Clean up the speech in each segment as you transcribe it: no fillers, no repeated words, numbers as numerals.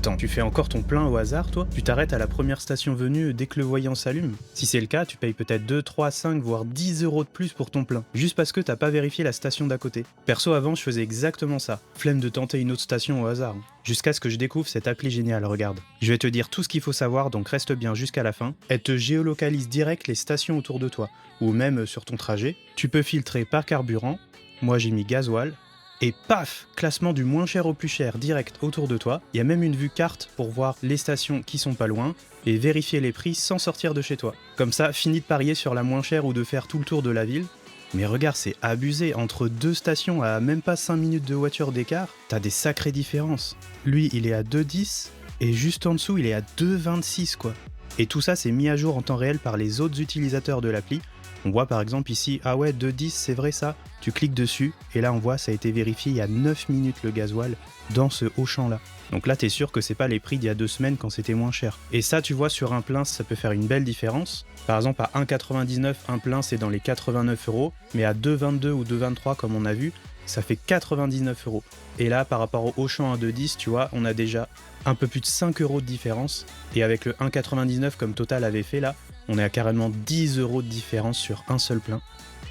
Attends, tu fais encore ton plein au hasard, toi? Tu t'arrêtes à la première station venue dès que le voyant s'allume? Si c'est le cas, tu payes peut-être 2, 3, 5, voire 10 euros de plus pour ton plein, juste parce que t'as pas vérifié la station d'à côté. Perso, avant, je faisais exactement ça. Flemme de tenter une autre station au hasard. Jusqu'à ce que je découvre cette appli géniale, regarde. Je vais te dire tout ce qu'il faut savoir, donc reste bien jusqu'à la fin. Elle te géolocalise direct les stations autour de toi, ou même sur ton trajet. Tu peux filtrer par carburant. Moi, j'ai mis gasoil. Et paf, classement du moins cher au plus cher direct autour de toi. Il y a même une vue carte pour voir les stations qui sont pas loin et vérifier les prix sans sortir de chez toi. Comme ça, fini de parier sur la moins chère ou de faire tout le tour de la ville. Mais regarde, c'est abusé, entre deux stations à même pas 5 minutes de voiture d'écart, t'as des sacrées différences. Lui, il est à 2,10 et juste en dessous, il est à 2,26 quoi. Et tout ça, c'est mis à jour en temps réel par les autres utilisateurs de l'appli. On voit par exemple ici, ah ouais, 2,10 c'est vrai ça. Tu cliques dessus et là on voit ça a été vérifié il y a 9 minutes le gasoil dans ce haut champ là. Donc là t'es sûr que c'est pas les prix d'il y a 2 semaines quand c'était moins cher. Et ça tu vois sur un plein ça peut faire une belle différence. Par exemple à 1,99 un plein c'est dans les 89 euros, mais à 2,22 ou 2,23 comme on a vu, ça fait 99 euros. Et là par rapport au Auchan à 2,10 tu vois on a déjà un peu plus de 5 euros de différence. Et avec le 1,99 comme Total avait fait là, on est à carrément 10 euros de différence sur un seul plein.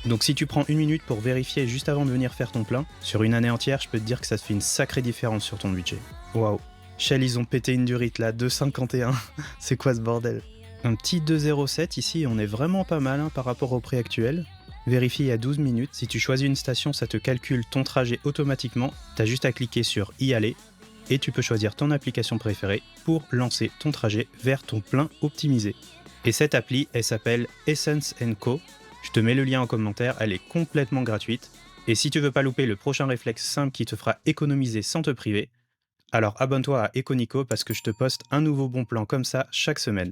Donc si tu prends une minute pour vérifier juste avant de venir faire ton plein, sur une année entière, je peux te dire que ça te fait une sacrée différence sur ton budget. Waouh. Shell, ils ont pété une durite là, 2,51. C'est quoi ce bordel? Un petit 2,07 ici, on est vraiment pas mal par rapport au prix actuel. Vérifie il y a 12 minutes. Si tu choisis une station, ça te calcule ton trajet automatiquement. T'as juste à cliquer sur y aller et tu peux choisir ton application préférée pour lancer ton trajet vers ton plein optimisé. Et cette appli, elle s'appelle Essence & Co. Je te mets le lien en commentaire, elle est complètement gratuite. Et si tu veux pas louper le prochain réflexe simple qui te fera économiser sans te priver, alors abonne-toi à Econico parce que je te poste un nouveau bon plan comme ça chaque semaine.